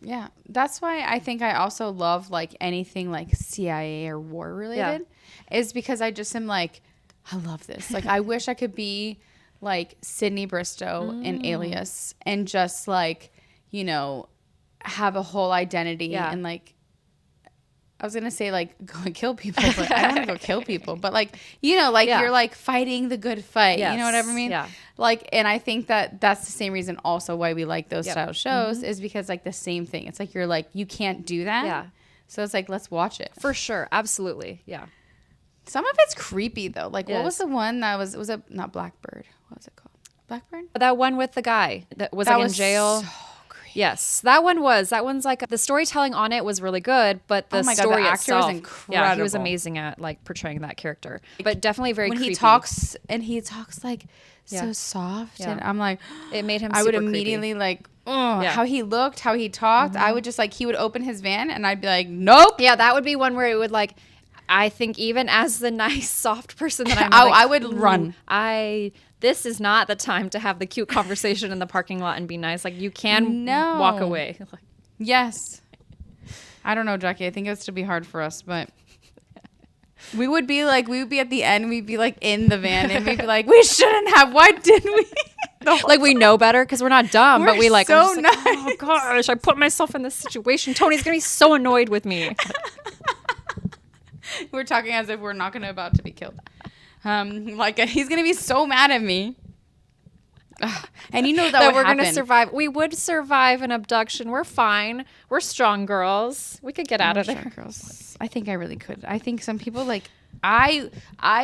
Yeah, that's why I think I also love like anything like CIA or war related, is because I just am like, I love this. Like, I wish I could be like Sydney Bristow in Alias and just like, you know, have a whole identity and like, I was going to say like go and kill people, but I don't want to go kill people. But like, you know, like you're like fighting the good fight. You know what I mean? Yeah. Like, and I think that that's the same reason also why we like those style shows is because like the same thing. It's like, you're like, you can't do that. Yeah. So it's like, let's watch it. For sure. Absolutely. Yeah. Some of it's creepy though. Like what was the one that was it not Blackbird? What was it called? Blackbird? That one with the guy that was like in jail. Yes, that one's like the storytelling on it was really good, but the story itself, was incredible. Yeah, he was amazing at like portraying that character, but definitely very creepy. He talks like so soft, and I'm like, it made him. I would immediately like, how he looked, how he talked. I would just like, he would open his van, and I'd be like, nope. Yeah, that would be one where it would like. I think even as the nice, soft person that I'm, I would run. This is not the time to have the cute conversation in the parking lot and be nice. Like, you can walk away. Yes. I don't know, Jackie. I think it's to be hard for us, but we would be at the end. We'd be like in the van and we'd be like, we shouldn't have. Why didn't we? Like, we know better because we're not dumb, but we're nice. Oh gosh, I put myself in this situation. Tony's going to be so annoyed with me. We're talking as if we're not about to be killed. Like he's gonna be so mad at me, and you know that we're gonna survive. We would survive an abduction. We're fine. We're strong girls. We could get out of there. Girls. I think I really could. I think some people like I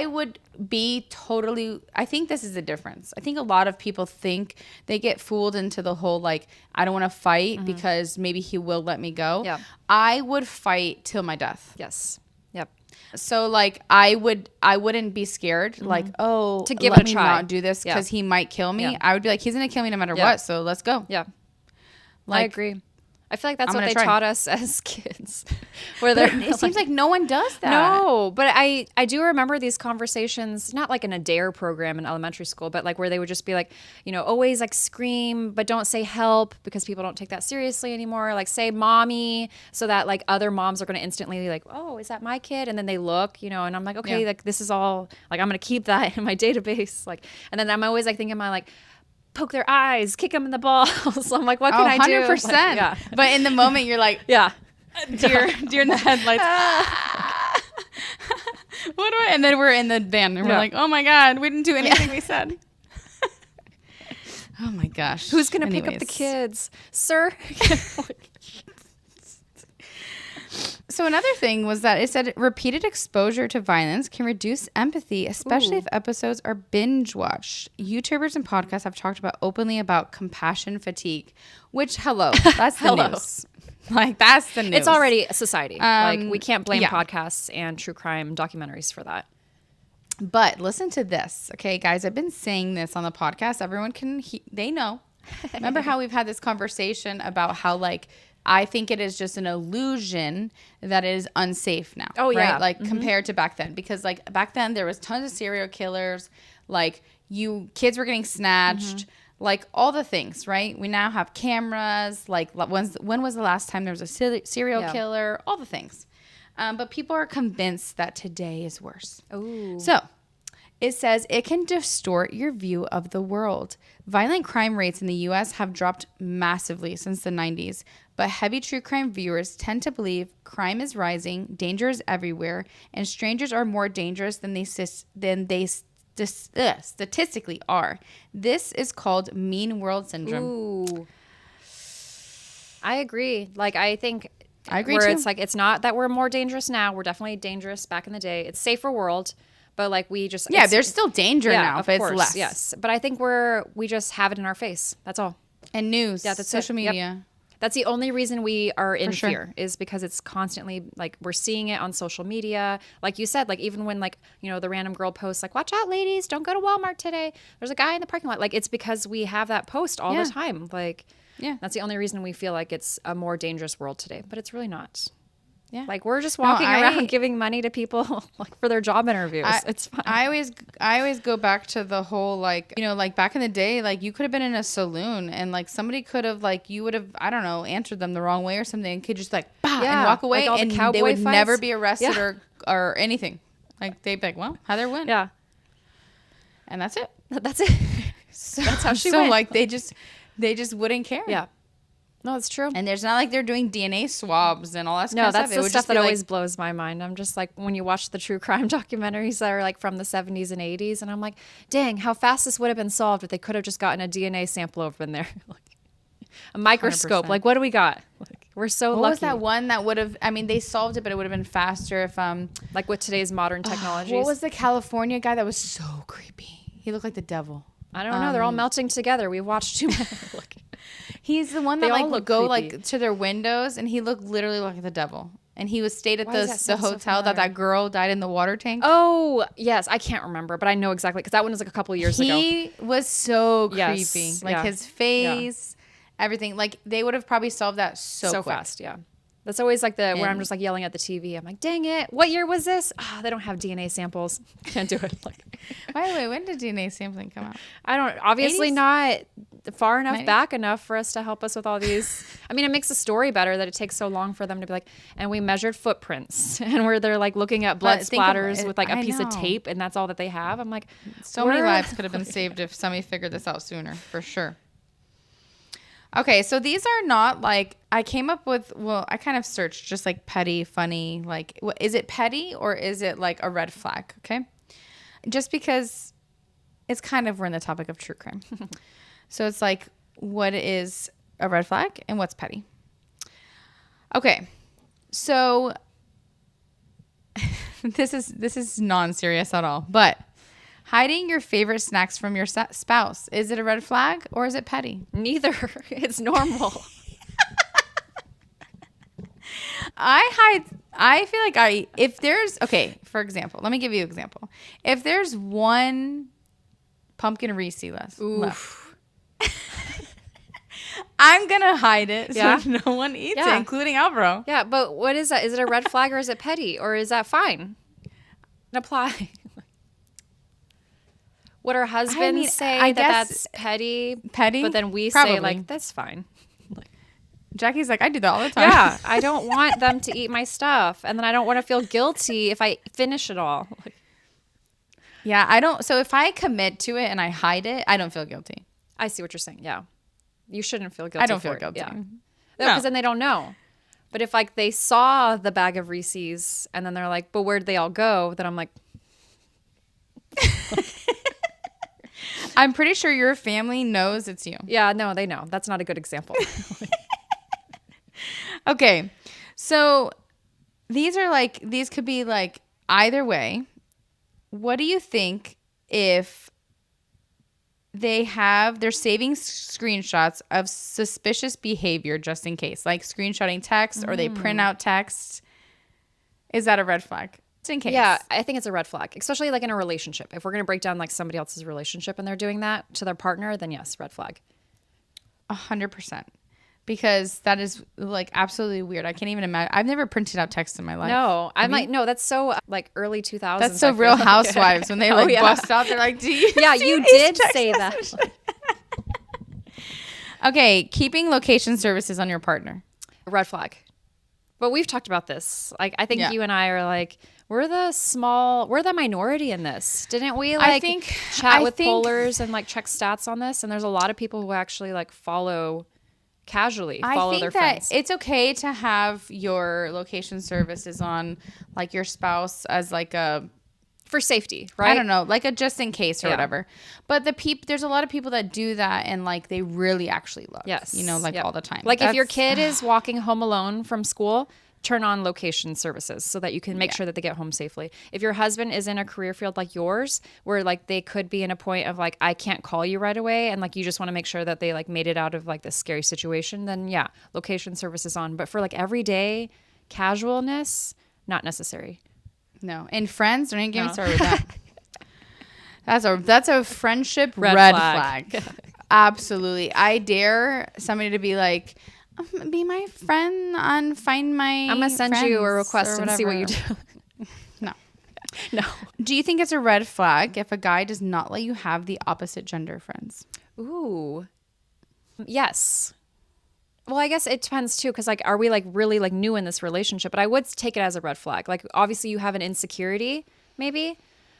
would be totally. I think this is the difference. I think a lot of people think they get fooled into the whole like, I don't want to fight because maybe he will let me go. Yeah, I would fight till my death. Yes. Yep. So like I wouldn't be scared like, to give it a try, not do this because he might kill me. I would be like, he's gonna kill me no matter what, so let's go. Like, I agree. I feel like that's what they taught us as kids. Where it seems like no one does that. No, but I do remember these conversations, not like in a DARE program in elementary school, but like where they would just be like, you know, always like scream, but don't say help because people don't take that seriously anymore. Like say mommy, so that like other moms are going to instantly be like, oh, is that my kid? And then they look, you know, and I'm like, okay, like this is all, like I'm going to keep that in my database. Like, and then I'm always like thinking my like, poke their eyes, kick them in the balls. I'm like, what can I do? 100%. Like, but in the moment, you're like, deer in the headlights. What do I? And then we're in the van, and we're like, oh my god, we didn't do anything we said. Oh my gosh, who's gonna pick up the kids, sir? So another thing was that it said repeated exposure to violence can reduce empathy, especially if episodes are binge watched. YouTubers and podcasts have talked openly about compassion fatigue, which that's the news. Like that's the news. It's already a society. Like we can't blame podcasts and true crime documentaries for that. But listen to this, okay, guys. I've been saying this on the podcast. Everyone they know. Remember how we've had this conversation about how like. I think it is just an illusion that it is unsafe now. Oh, yeah. Right? Like compared to back then. Because like back then there was tons of serial killers. Like kids were getting snatched. Like all the things, right? We now have cameras. Like when was the last time there was a serial killer? All the things. But people are convinced that today is worse. Ooh. So it says it can distort your view of the world. Violent crime rates in the U.S. have dropped massively since the 90s, but heavy true crime viewers tend to believe crime is rising, danger is everywhere, and strangers are more dangerous than they statistically are. This is called mean world syndrome. Ooh. I agree. Like, I think I agree where too. it's like, it's not that we're more dangerous now. We're definitely dangerous back in the day. It's safer world, but like we just there's still danger now, but it's less. Yes, but I think we just have it in our face. That's all. And news, that's social media. Yep. That's the only reason we are in sure. fear, is because it's constantly like we're seeing it on social media. Like you said, like even when like, you know, the random girl posts like, watch out ladies, don't go to Walmart today. There's a guy in the parking lot. Like it's because we have that post all the time. Like that's the only reason we feel like it's a more dangerous world today, but it's really not. Yeah. Like we're just walking around giving money to people like for their job interviews. It's fine. I always go back to the whole like, you know, like back in the day, like you could have been in a saloon and like somebody could have like, you would have, I don't know, answered them the wrong way or something and could just like and walk away, like and they would never be arrested or anything. Like they'd be like, well, Heather went. Yeah. And that's it. That's it. So, that's how she went. So like they just wouldn't care. Yeah. No, it's true. And there's not like they're doing DNA swabs and all that kind of stuff. No, that's the stuff that always blows my mind. I'm just like, when you watch the true crime documentaries that are like from the 70s and 80s, and I'm like, dang, how fast this would have been solved if they could have just gotten a DNA sample over in there. Like, a microscope. 100%. Like, what do we got? Like, we're so lucky. What was that one that would have, I mean, they solved it, but it would have been faster if... like with today's modern technologies. What was the California guy that was so creepy? He looked like the devil. I don't know. They're all melting together. We watched too many. He's the one that like would go like to their windows, and he looked literally like the devil. And he stayed at the hotel that girl died in the water tank. Oh yes, I can't remember, but I know exactly because that one was like a couple of years ago. He was so creepy, like his face, everything. Like they would have probably solved that so quick. Fast. Yeah, that's always like where I'm just like yelling at the TV. I'm like, dang it, what year was this? Oh, they don't have DNA samples. Can't do it. Like, by the way, when did DNA sampling come out? I don't. Obviously 80s? Not far enough 90s? Back enough for us to help us with all these. I mean, it makes the story better that it takes so long for them to be like, and we measured footprints, and where they're like looking at blood splatters with like a piece of tape, and that's all that they have. I'm like, so many lives could have been saved if somebody figured this out sooner, for sure. Okay, so these are not like, I came up with, well, I kind of searched just like petty, funny, like, is it petty or is it like a red flag? Okay. Just because it's kind of, we're in the topic of true crime. So it's like, what is a red flag and what's petty? Okay. So this is non-serious at all, but hiding your favorite snacks from your spouse, is it a red flag or is it petty? Neither. It's normal. I feel like if there's, okay, for example, let me give you an example. If there's one pumpkin Reese left, I'm going to hide it so no one eats it, including Alvaro. Yeah, but what is that? Is it a red flag or is it petty? Or is that fine? Apply. Would our husbands say that's petty? Petty? But then we say, like, that's fine. Jackie's like, I do that all the time. Yeah, I don't want them to eat my stuff. And then I don't want to feel guilty if I finish it all. Yeah, I don't. So if I commit to it and I hide it, I don't feel guilty. I see what you're saying. Yeah. You shouldn't feel guilty. I don't feel guilty. Yeah. No, because then they don't know. But if like they saw the bag of Reese's and then they're like, but where'd they all go? Then I'm like... I'm pretty sure your family knows it's you. Yeah, no, they know. That's not a good example. Okay. So these could be like either way. What do you think if they're saving screenshots of suspicious behavior just in case, like screenshotting text or they print out text? Is that a red flag? In case. Yeah, I think it's a red flag, especially like in a relationship. If we're going to break down like somebody else's relationship and they're doing that to their partner, then yes, red flag. 100%. Because that is like absolutely weird. I can't even imagine. I've never printed out text in my life. No, I'm like, no, that's so like early 2000s. That's so Real Housewives when they like bust out. They're like, do you? Yeah, you did say that. Okay, keeping location services on your partner. Red flag. But we've talked about this. Like, I think Yeah. you and I are like, we're the minority in this. Didn't we like chat with pollers and like check stats on this? And there's a lot of people who actually like follow casually, follow their friends. It's okay to have your location services on, like your spouse as like a, for safety, right? I don't know, like a just in case or whatever. But there's a lot of people that do that and like they really actually look. Yes. You know, like all the time. Like if your kid is walking home alone from school, turn on location services so that you can make sure that they get home safely. If your husband is in a career field like yours, where like they could be in a point of like, I can't call you right away, and like you just want to make sure that they like made it out of like this scary situation, then yeah, location services on. But for like everyday casualness, not necessary. No. And friends, don't even get me started with that. That's a friendship red flag. Absolutely. I dare somebody to be like, be my friend on Find My I'm going to send you a request and see what you do. No. No. Do you think it's a red flag if a guy does not let you have the opposite gender friends? Ooh. Yes. Well, I guess it depends too, because like, are we like really like new in this relationship? But I would take it as a red flag. Like, obviously, you have an insecurity, maybe,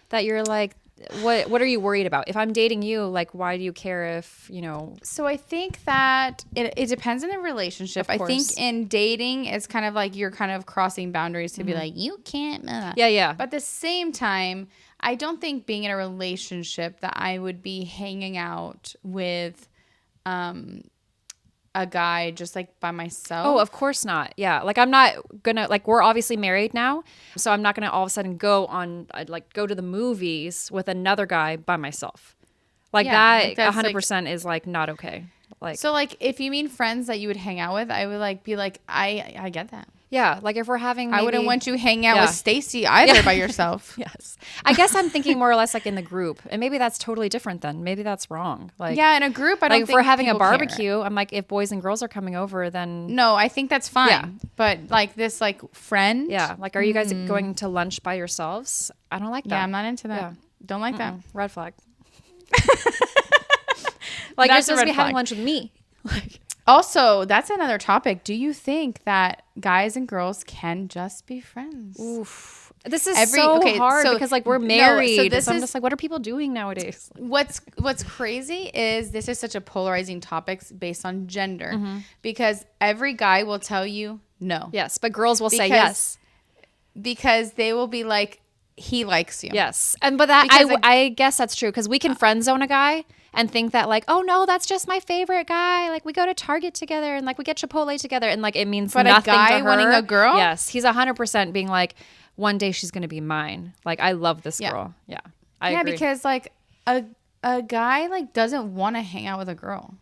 that you're like, what are you worried about? If I'm dating you, like, why do you care if you know? So I think that it depends on the relationship. I think in dating, it's kind of like you're kind of crossing boundaries to be like, you can't. Yeah. But at the same time, I don't think being in a relationship that I would be hanging out with a guy just like by myself. Oh, of course not. Yeah. Like I'm not gonna like we're obviously married now. So I'm not gonna all of a sudden go to the movies with another guy by myself. Like that 100% is like not okay. Like so like if you mean friends that you would hang out with, I would like be like, I get that. Yeah, like if we're having I wouldn't want you hang out with Stacy either by yourself. Yes. I guess I'm thinking more or less like in the group. And maybe that's totally different then. Maybe that's wrong. Like yeah, in a group, I don't think if we're having a barbecue, care. I'm like, if boys and girls are coming over, then no, I think that's fine. Yeah. But like this like friend. Yeah. Like are you guys going to lunch by yourselves? I don't like that. Yeah, I'm not into that. Yeah. Don't like that. Red flag. Like you're supposed to be having lunch with me. Like also, that's another topic. Do you think that guys and girls can just be friends? Oof. This is hard because like we're married. So I'm just like, what are people doing nowadays? What's crazy is this is such a polarizing topic based on gender because every guy will tell you no. Yes, but girls will say yes. Because they will be like, he likes you. Yes. But I guess that's true because we can friend zone a guy and think that like, oh no, that's just my favorite guy. Like we go to Target together and like we get Chipotle together and like it means nothing to her. But a guy wanting a girl? Yes. He's 100% being like, one day she's going to be mine. Like I love this girl. Yeah. I agree. Because like a guy like doesn't want to hang out with a girl.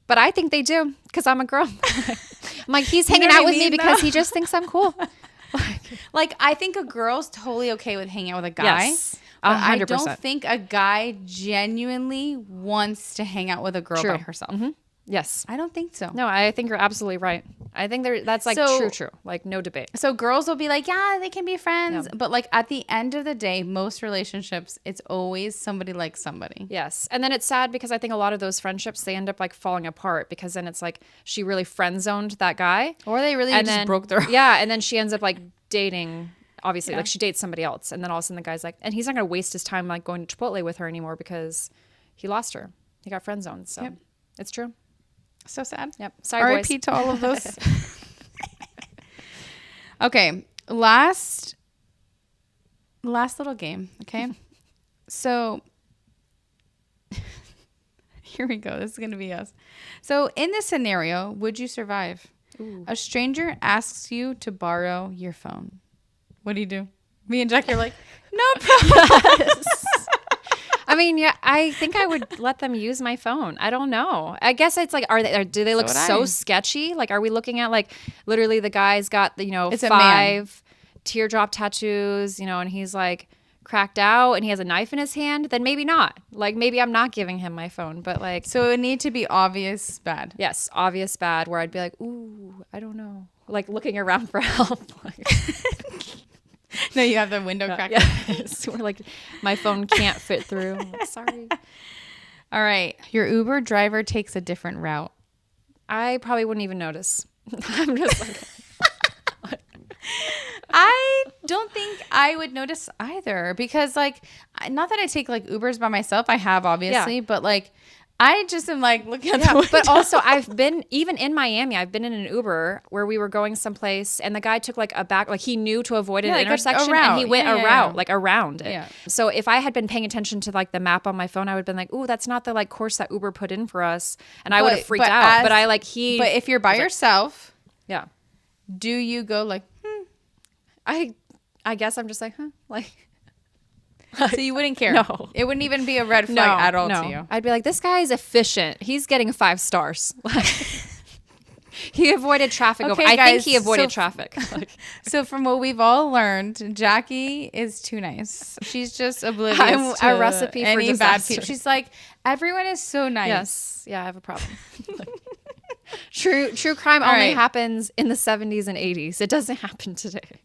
But I think they do because I'm a girl. I'm like, he's hanging out with me because he just thinks I'm cool. Like I think a girl's totally okay with hanging out with a guy. Yes, 100%. I don't think a guy genuinely wants to hang out with a girl by herself. Mm-hmm. Yes. I don't think so. No, I think you're absolutely right. I think that's like true. Like no debate. So girls will be like, yeah, they can be friends. Yeah. But like at the end of the day, most relationships, it's always somebody likes somebody. Yes. And then it's sad because I think a lot of those friendships, they end up like falling apart because then it's like she really friend zoned that guy. Or they really just broke their heart. Yeah. And then she ends up like dating, obviously, like she dates somebody else. And then all of a sudden the guy's like, and he's not going to waste his time like going to Chipotle with her anymore because he lost her. He got friend zoned. So it's true. So sad. Yep. Sorry, boys. R.I.P. to all of those. Okay. Last little game. Okay. So here we go. This is going to be us. So in this scenario, would you survive? Ooh. A stranger asks you to borrow your phone. What do? Me and Jackie are like, no problem. I mean, yeah, I think I would let them use my phone. I don't know. I guess it's like, do they look so sketchy? Like, are we looking at like literally the guy's got the 5 teardrop tattoos, and he's like cracked out and he has a knife in his hand? Then maybe not. Like maybe I'm not giving him my phone, but like. So it would need to be obvious bad. Yes, obvious bad. Where I'd be like, ooh, I don't know, like looking around for help. No, you have the window cracked. Yes. We're like, my phone can't fit through. I'm like, sorry. All right. Your Uber driver takes a different route. I probably wouldn't even notice. I'm just like, don't think I would notice either because like, not that I take like Ubers by myself. I have obviously, but like, I just am like looking at the window. But also I've been, even in Miami, I've been in an Uber where we were going someplace and the guy took like a back, like he knew to avoid an intersection and he went like around it. Yeah. So if I had been paying attention to like the map on my phone, I would have been like, ooh, that's not the like course that Uber put in for us. And I would have freaked out. But if you're by yourself, yeah. Do you go like, I guess I'm just like, like. So you wouldn't care? No. It wouldn't even be a red flag at all to you? I'd be like, this guy is efficient. He's getting 5 stars. He avoided traffic. Okay, I think he avoided traffic. So from what we've all learned, Jackie is too nice. She's just oblivious to a recipe for disaster. Bad people. She's like, everyone is so nice. Yes. Yeah, I have a problem. True crime only happens in the 70s and 80s. It doesn't happen today.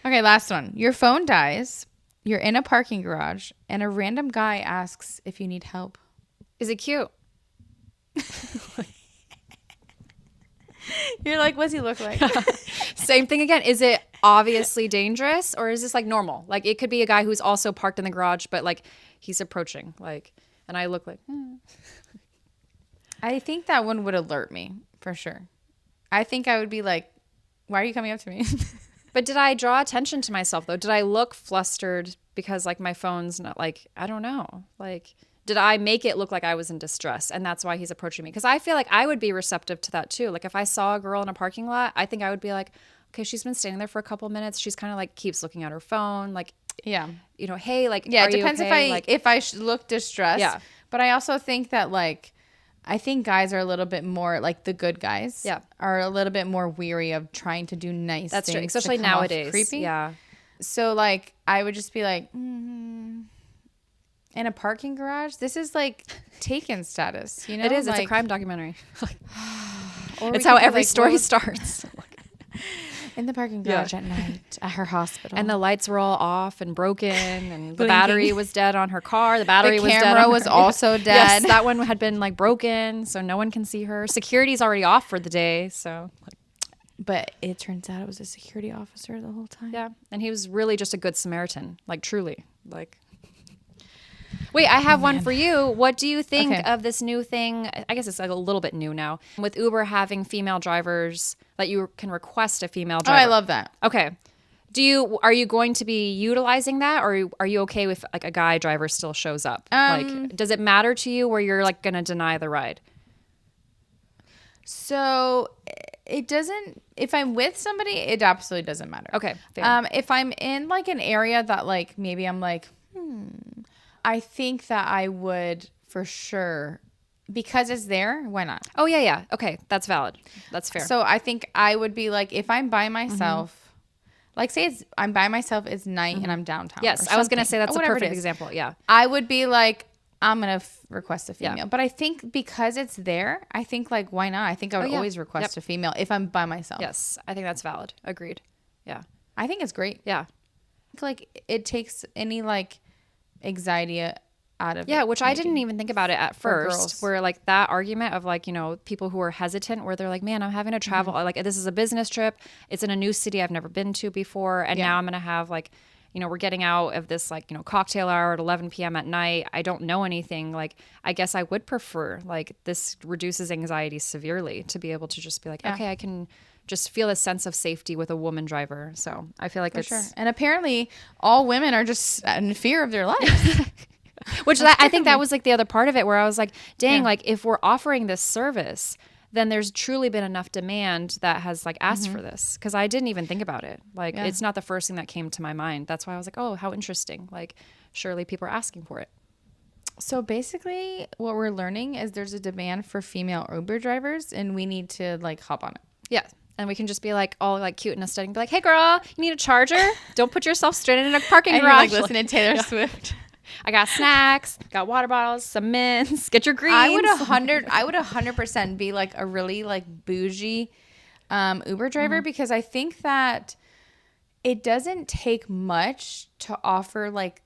Okay, last one. Your phone dies, you're in a parking garage, and a random guy asks if you need help. Is it cute? You're like, what's he look like? Same thing again. Is it obviously dangerous or is this like normal? Like it could be a guy who's also parked in the garage, but like he's approaching, like, and I look like, I think that one would alert me for sure. I think I would be like, why are you coming up to me? But did I draw attention to myself though? Did I look flustered because like my phone's not like, I don't know. Like, did I make it look like I was in distress and that's why he's approaching me? Because I feel like I would be receptive to that too. Like if I saw a girl in a parking lot, I think I would be like, okay, she's been standing there for a couple minutes. She's kind of like keeps looking at her phone. Like, yeah, you know, hey, like, yeah, are it depends you okay? if I look distressed. Yeah. But I also think that like, I think guys are a little bit more like the good guys are a little bit more weary of trying to do nice That's things. true. Especially nowadays. Creepy. Yeah. So like I would just be like, in a parking garage, this is like Taken status, you know? It is. Like, it's a crime documentary. It's how every story starts. In the parking garage at night at her hospital. And the lights were all off and broken and the battery was dead on her car. The battery was dead. The camera was also dead. Yes, that one had been like broken so no one can see her. Security's already off for the day, so but it turns out it was a security officer the whole time. Yeah, and he was really just a good Samaritan, like truly. Like wait, I have one for you. What do you think of this new thing? I guess it's like a little bit new now. With Uber having female drivers, that you can request a female driver. Oh, I love that. Okay. Are you going to be utilizing that or are you okay with like a guy driver still shows up? Like, does it matter to you where you're like going to deny the ride? So it doesn't, if I'm with somebody, it absolutely doesn't matter. Okay. Fair. If I'm in like an area that like, maybe I'm like, I think that I would for sure, because it's there, why not? Oh, yeah. Okay. That's valid. That's fair. So I think I would be like, if I'm by myself, like say I'm by myself, it's night and I'm downtown. Yes. I was going to say that's a perfect example. Yeah. I would be like, I'm going to request a female. Yeah. But I think because it's there, I think like, why not? I think I would always request a female if I'm by myself. Yes. I think that's valid. Agreed. Yeah. I think it's great. Yeah. Like it takes any like anxiety out of it, which I didn't even think about it at first, where like that argument of like, you know, people who are hesitant where they're like, man, I'm having to travel, like this is a business trip, it's in a new city I've never been to before, and now I'm gonna have like, you know, we're getting out of this like, you know, cocktail hour at 11 p.m. at night, I don't know anything, like I guess I would prefer, like this reduces anxiety severely to be able to just be like, okay, I can just feel a sense of safety with a woman driver. So I feel like it's sure. And apparently all women are just in fear of their lives. Which I think that was like the other part of it where I was like, dang, like if we're offering this service, then there's truly been enough demand that has like asked for this. Cause I didn't even think about it. Like it's not the first thing that came to my mind. That's why I was like, oh, how interesting. Like surely people are asking for it. So basically what we're learning is there's a demand for female Uber drivers and we need to like hop on it. Yeah. And we can just be like all like cute and aesthetic and be like, hey girl, you need a charger? Don't put yourself stranded in a parking garage. Like listening to Taylor Swift. I got snacks, got water bottles, some mints, get your greens. I would 100% be like a really like bougie Uber driver because I think that it doesn't take much to offer like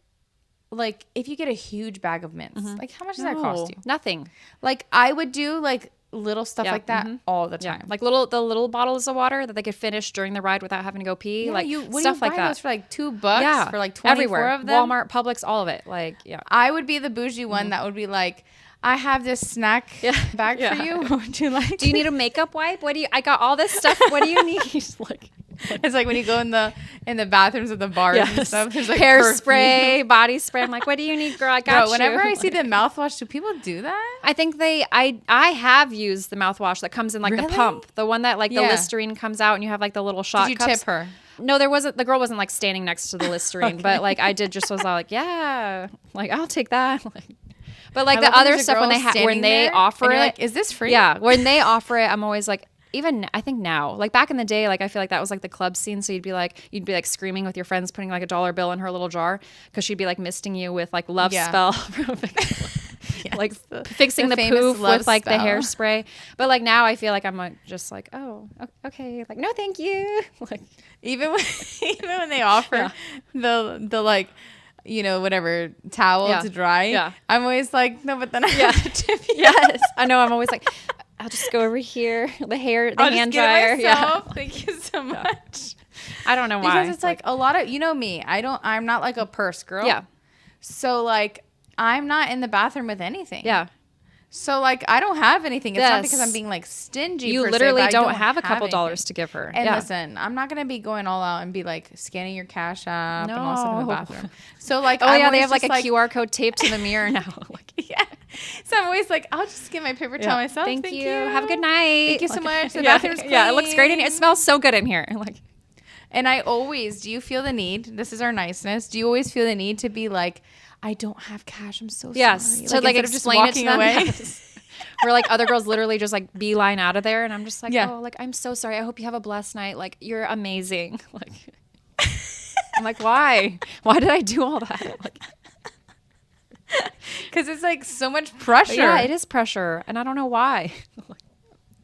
if you get a huge bag of mints, like how much does that cost you? Nothing. Like I would do like little stuff like that all the time. Like the little bottles of water that they could finish during the ride without having to go pee. Yeah, like what stuff do you like buy that. those for like $2 Yeah, for like 24 everywhere. of them? Walmart, Publix, all of it. Like, yeah. I would be the bougie one that would be like, I have this snack bag for you. Would you like? Do you need a makeup wipe? What do you? I got all this stuff. What do you need? Like, it's like when you go in the bathrooms of the bars and stuff. There's like hairspray, body spray. I'm like, what do you need, girl? I got you. Whenever I see the mouthwash, do people do that? I think I have used the mouthwash that comes in like the pump, the one that like the Listerine comes out and you have like the little shot. Did you cups. tip her? No, the girl wasn't like standing next to the Listerine, but like I did just was all like, yeah, like I'll take that. But like the other stuff when they offer it, like, is this free? Yeah, when they offer it, I'm always like, even I think now, like back in the day, like I feel like that was like the club scene. So you'd be like screaming with your friends, putting like a $1 bill in her little jar because she'd be like misting you with like love spell, like fixing the poof with like the hairspray. But like now I feel like I'm like, just like, oh, okay, like no, thank you. Like even when they offer the like, you know, whatever towel to dry. Yeah. I'm always like, no, but then I have to tip you. Yes, I know. I'm always like, I'll just go over here. The hand dryer. Yeah. Thank you so much. I don't know why. Because it's like a lot of, you know me. I'm not like a purse girl. Yeah. So like I'm not in the bathroom with anything. Yeah. So like I don't have anything. It's not because I'm being like stingy. You literally don't have a couple dollars to give her. And listen, I'm not gonna be going all out and be like scanning your Cash App and all stuff in the bathroom. So like, they have like a QR code taped to the mirror now. Like, so I'm always like, I'll just get my paper towel myself. Thank you. Have a good night. Thank you so much. The bathroom's clean. Yeah, it looks great in here. It smells so good in here. Like, and I always, do you feel the need? This is our niceness. Do you always feel the need to be like, I don't have cash. I'm so sorry. Yes. So like explain it to them. Away. Yes. Where like other girls literally just like beeline out of there, and I'm just like, oh, like I'm so sorry. I hope you have a blessed night. Like you're amazing. Like I'm like, why? Why did I do all that? Like, because it's like so much pressure. Yeah, it is pressure, and I don't know why.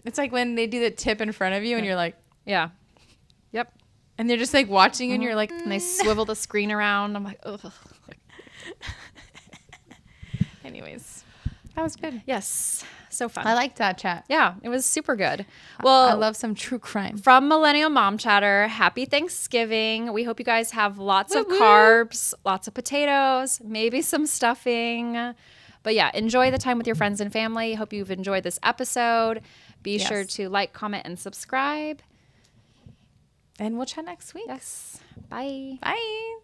It's like when they do the tip in front of you, and you're like, yep. And they're just like watching you, and you're like, and they swivel the screen around. I'm like, ugh. Anyways, that was good. Yes. So fun. I liked that chat. Yeah, it was super good. Well, I love some true crime. From Millennial Mom Chatter, happy Thanksgiving. We hope you guys have lots of carbs, lots of potatoes, maybe some stuffing. But yeah, enjoy the time with your friends and family. Hope you've enjoyed this episode. Be sure to like, comment, and subscribe. And we'll chat next week. Yes. Bye. Bye.